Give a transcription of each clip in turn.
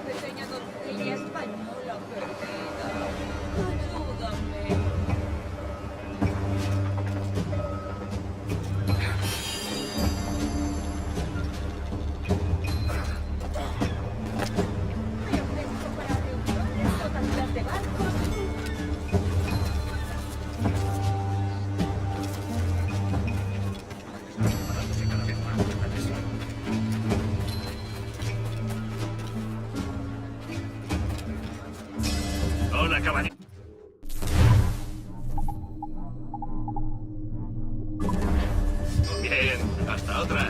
pequeña doncella española perdida. Ayúdame. Me ofrezco para reuniones, rotativas de barcos. Hola, caballero. Bien, hasta otra.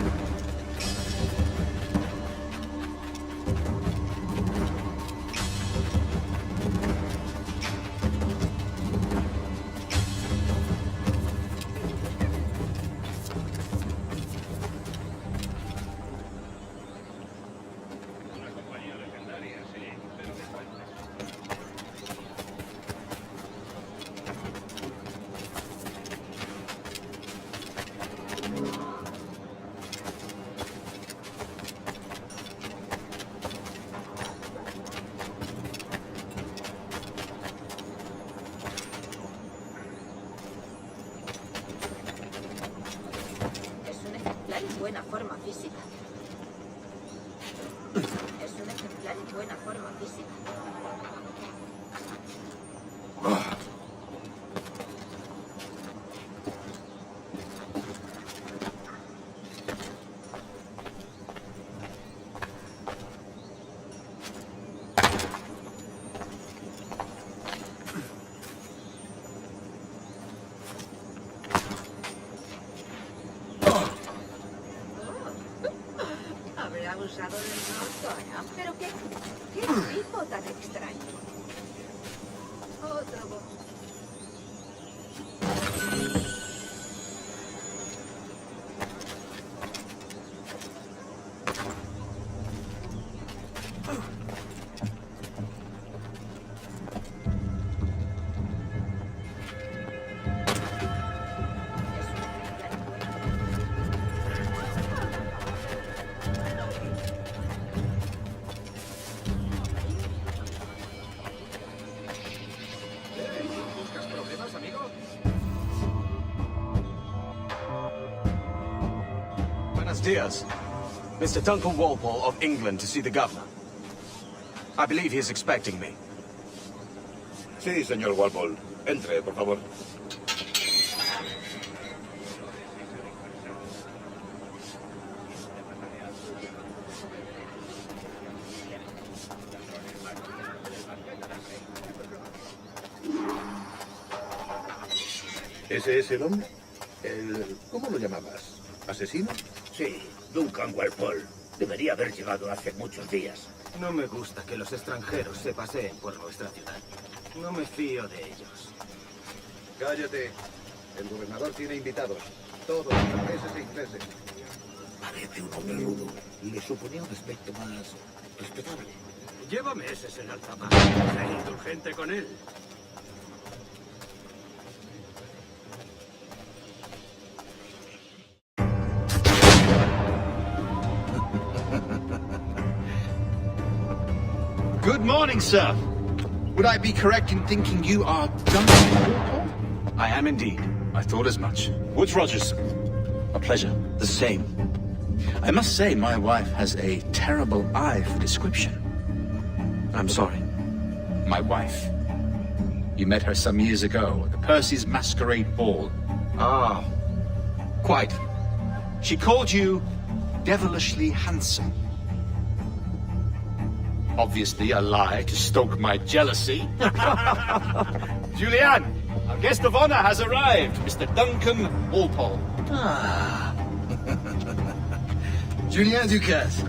Una compañía legendaria, sí, pero me falta. Es un ejemplar en buena forma física. Es un ejemplar en buena forma física. Habrá usado el motor, pero qué tipo tan extraño. Otro boss. ¿Buscas problemas, amigo? Buenos dias. Mr. Duncan Walpole of England to see the governor. I believe he is expecting me. Sí, señor Walpole. Entre, por favor. ¿Ese es el hombre? ¿Cómo lo llamabas? ¿Asesino? Sí, Duncan Walpole. Debería haber llegado hace muchos días. No me gusta que los extranjeros se paseen por nuestra ciudad. No me fío de ellos. Cállate. El gobernador tiene invitados. Todos franceses e ingleses. Parece un hombre rudo. Le suponía un aspecto más respetable. Lleva meses en alta mar. Sé indulgente con él. Good morning, sir. Would I be correct in thinking you are Duncan? I am indeed. I thought as much. Woods Rogers. A pleasure. The same. I must say, my wife has a terrible eye for description. I'm sorry. My wife. You met her some years ago at the Percy's Masquerade Ball. Ah, quite. She called you devilishly handsome. Obviously a lie to stoke my jealousy. Julianne, our guest of honor has arrived, Mr. Duncan Walpole. Ah. Julien Ducasse.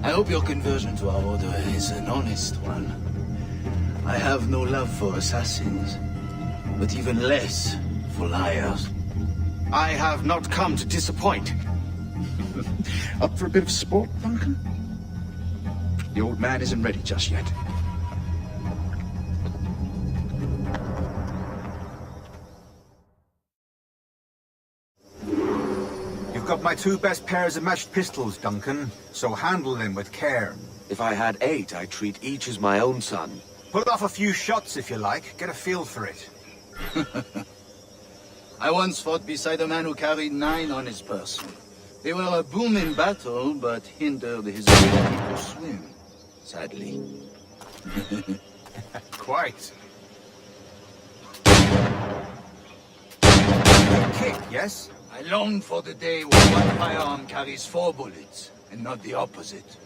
I hope your conversion to our order is an honest one. I have no love for assassins, but even less for liars. I have not come to disappoint. Up for a bit of sport, Duncan? The old man isn't ready just yet. You've got my two best pairs of matched pistols, Duncan, so handle them with care. If I had 8, I'd treat each as my own son. Put off a few shots if you like. Get a feel for it. I once fought beside a man who carried 9 on his person. They were a boom in battle, but hindered his ability to swim, sadly. Quite. Good kick, yes? I long for the day when one firearm carries 4 bullets, and not the opposite.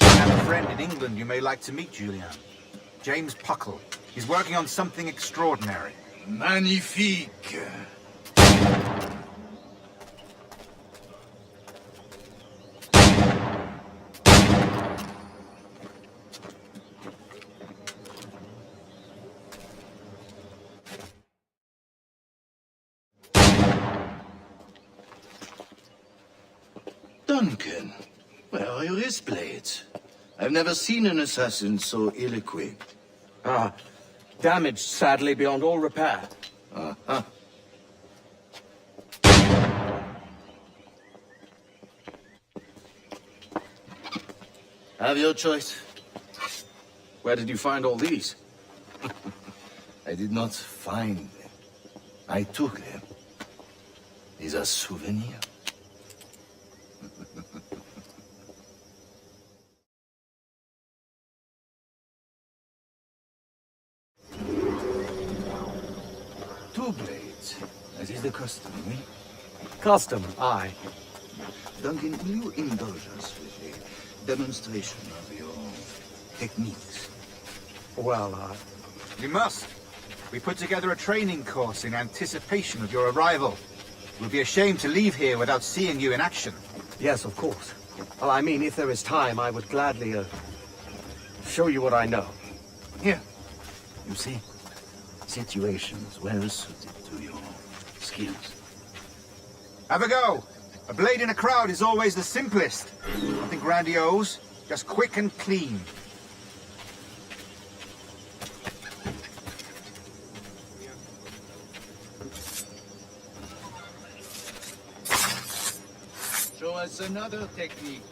I have a friend in England you may like to meet, Julian. James Puckle. He's working on something extraordinary. Magnifique! Duncan, where are your wrist blades? I've never seen an assassin so ill-equipped. Ah, damaged sadly beyond all repair. Uh-huh. Have your choice. Where did you find all these? I did not find them. I took them. These are souvenirs. Two blades, as is the custom, eh? Custom, aye. Duncan, will you indulge us with a demonstration of your techniques? Well, We must. We put together a training course in anticipation of your arrival. We'll be ashamed to leave here without seeing you in action. yes, of course. Well, I mean, if there is time, I would gladly, show you what I know. Here, you see, situations well suited to your skills. Have a go. A blade in a crowd is always the simplest. Nothing grandiose, just quick and clean. Show us another technique.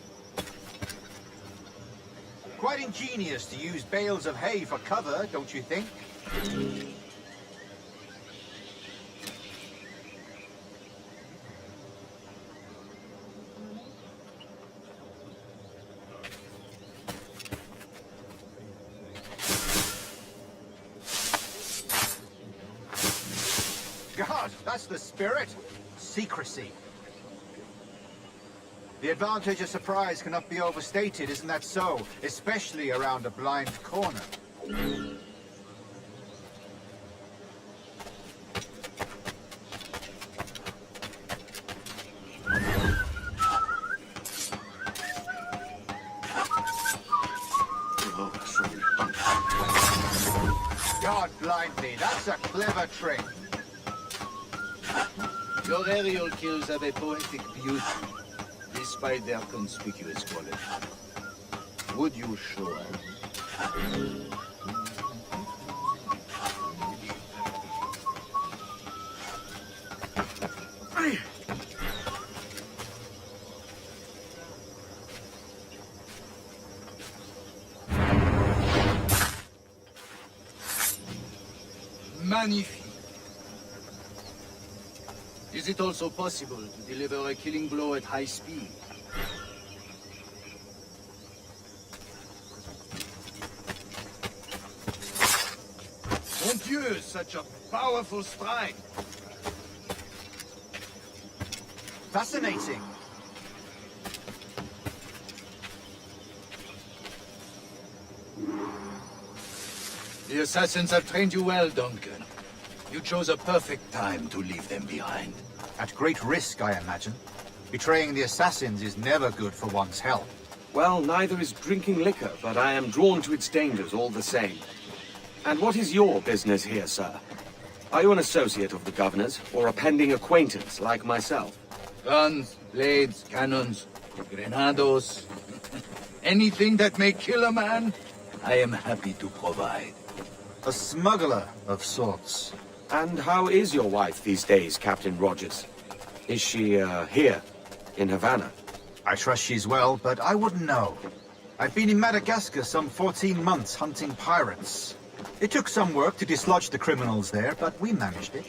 Quite ingenious to use bales of hay for cover, don't you think? God, that's the spirit. Secrecy. The advantage of surprise cannot be overstated, isn't that so? Especially around a blind corner. God blind me, that's a clever trick. Your aerial kills have a poetic beauty, despite their conspicuous quality. Would you show us? Magnifique. Is it also possible to deliver a killing blow at high speed? Mon Dieu, such a powerful strike! Fascinating. The assassins have trained you well, Duncan. You chose a perfect time to leave them behind. At great risk, I imagine. Betraying the assassins is never good for one's health. Well, neither is drinking liquor, but I am drawn to its dangers all the same. And what is your business here, sir? Are you an associate of the governor's, or a pending acquaintance like myself? Guns, blades, cannons, grenados, anything that may kill a man, I am happy to provide. A smuggler of sorts. And how is your wife these days, Captain Rogers? Is she, here, in Havana? I trust she's well, but I wouldn't know. I've been in Madagascar some 14 months hunting pirates. It took some work to dislodge the criminals there, but we managed it.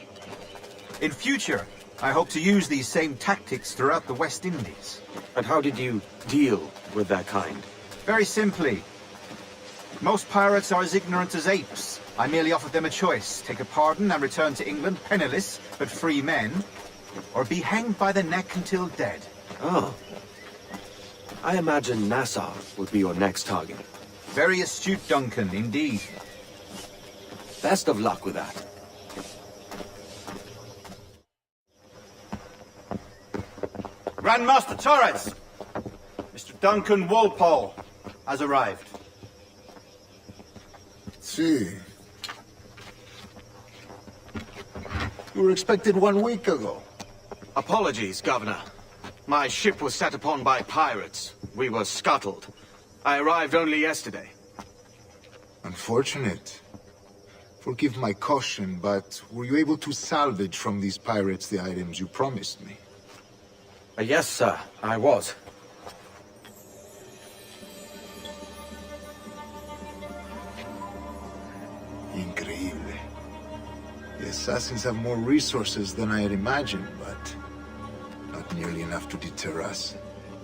In future, I hope to use these same tactics throughout the West Indies. And how did you deal with their kind? Very simply. Most pirates are as ignorant as apes. I merely offered them a choice: take a pardon and return to England penniless, but free men, or be hanged by the neck until dead. Oh. I imagine Nassau would be your next target. Very astute, Duncan, indeed. Best of luck with that. Grandmaster Torres! Mr. Duncan Walpole has arrived. See. You were expected 1 week ago. Apologies, Governor. My ship was set upon by pirates. We were scuttled. I arrived only yesterday. Unfortunate. Forgive my caution, but were you able to salvage from these pirates the items you promised me? Yes, sir, I was. Increíble. The assassins have more resources than I had imagined, but not nearly enough to deter us.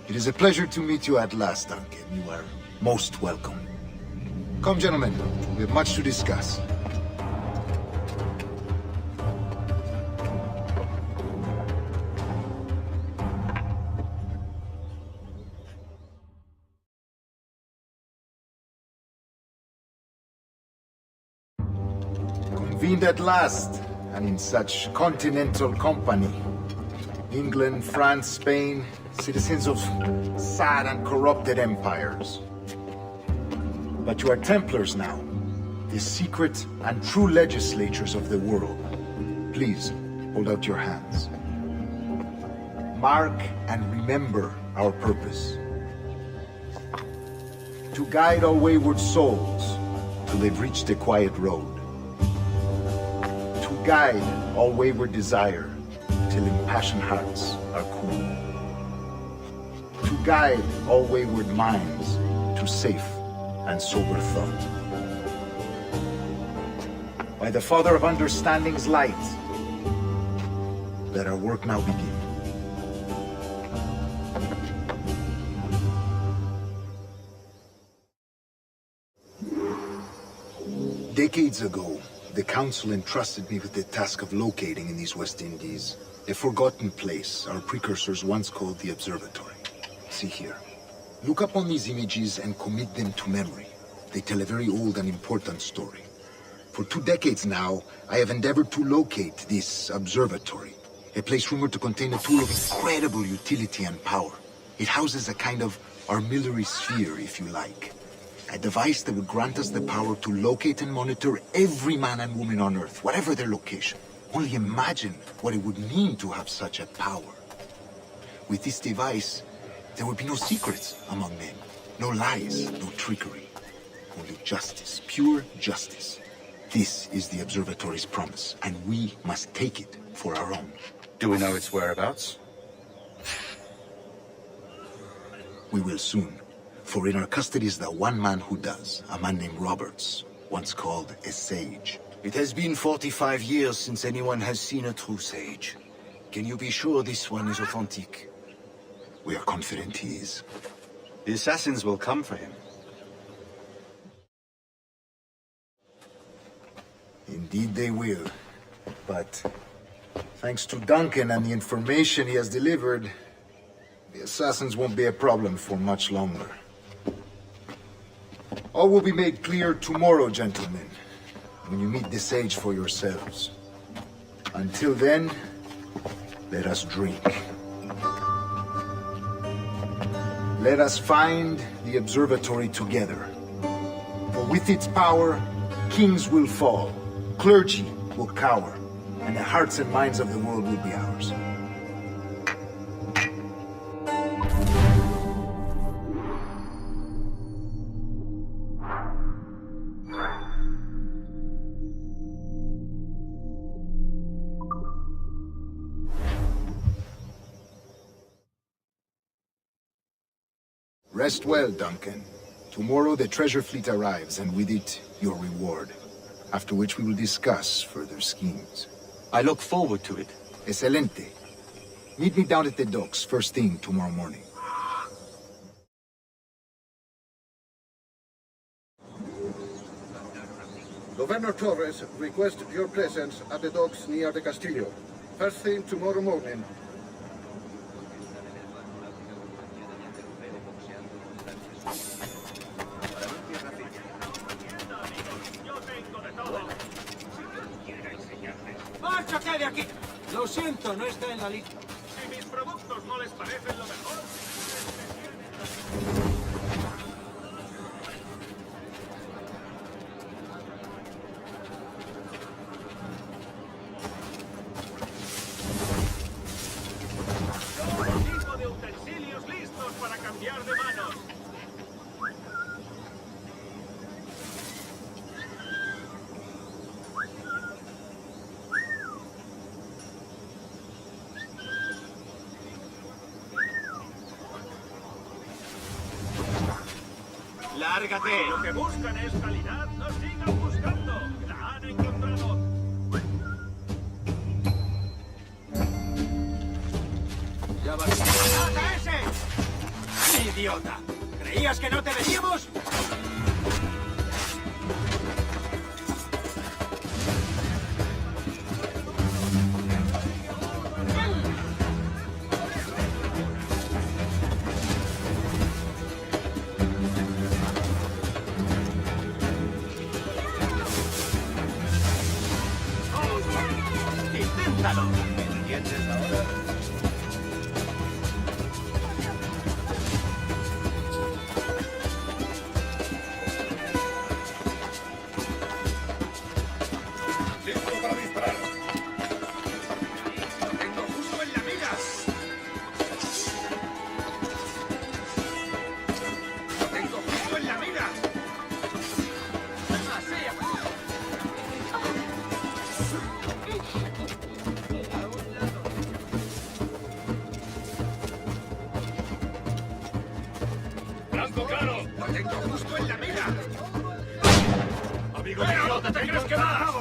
It is a pleasure to meet you at last, Duncan. You are most welcome. Come, gentlemen. We have much to discuss. Convened at last, and in such continental company. England, France, Spain, citizens of sad and corrupted empires. But you are Templars now, the secret and true legislators of the world. Please, hold out your hands. Mark and remember our purpose. To guide all wayward souls till they've reached a quiet road. To guide all wayward desire till impassioned hearts are cool. To guide all wayward minds to safe and sober thought. By the Father of Understanding's light, let our work now begin. Decades ago, the Council entrusted me with the task of locating in these West Indies a forgotten place our precursors once called the Observatory. See here. Look upon these images and commit them to memory. They tell a very old and important story. For 2 decades now, I have endeavored to locate this observatory, a place rumored to contain a tool of incredible utility and power. It houses a kind of armillary sphere, if you like. A device that would grant us the power to locate and monitor every man and woman on Earth, whatever their location. Only imagine what it would mean to have such a power. With this device, there would be no secrets among men, no lies, no trickery. Only justice, pure justice. This is the Observatory's promise, and we must take it for our own. Do we know its whereabouts? We will soon, for in our custody is the one man who does, a man named Roberts, once called a sage. It has been 45 years since anyone has seen a true sage. Can you be sure this one is authentic? We are confident he is. The assassins will come for him. Indeed they will. But thanks to Duncan and the information he has delivered, the assassins won't be a problem for much longer. All will be made clear tomorrow, gentlemen, when you meet the sage for yourselves. Until then, let us drink. Let us find the observatory together. For with its power, kings will fall, clergy will cower, and the hearts and minds of the world will be ours. Rest well, Duncan. Tomorrow the treasure fleet arrives, and with it, your reward. After which we will discuss further schemes. I look forward to it. Excelente. Meet me down at the docks first thing tomorrow morning. Governor Torres requests your presence at the docks near the Castillo. First thing tomorrow morning. ¡Márchate de aquí! Lo siento, no está en la lista. Si mis productos no les parecen lo mejor, tipo de utensilios listos para cambiar de manos. ¡Lárgate! Lo que buscan es calidad, no sigan buscando. La han encontrado. ¡Ya va! ¡Mata ese! ¡Idiota! ¿Creías que no te veníamos? ¡Inténtalo! ¿Entiendes ahora? ¡Listo para disparar! ¡Lo tengo justo en la mira! ¡Lo tengo justo en la mira! ¡Blanco claro! ¡Lo tengo justo en la mira! ¡Amigo mío! ¿Dónde te crees que va?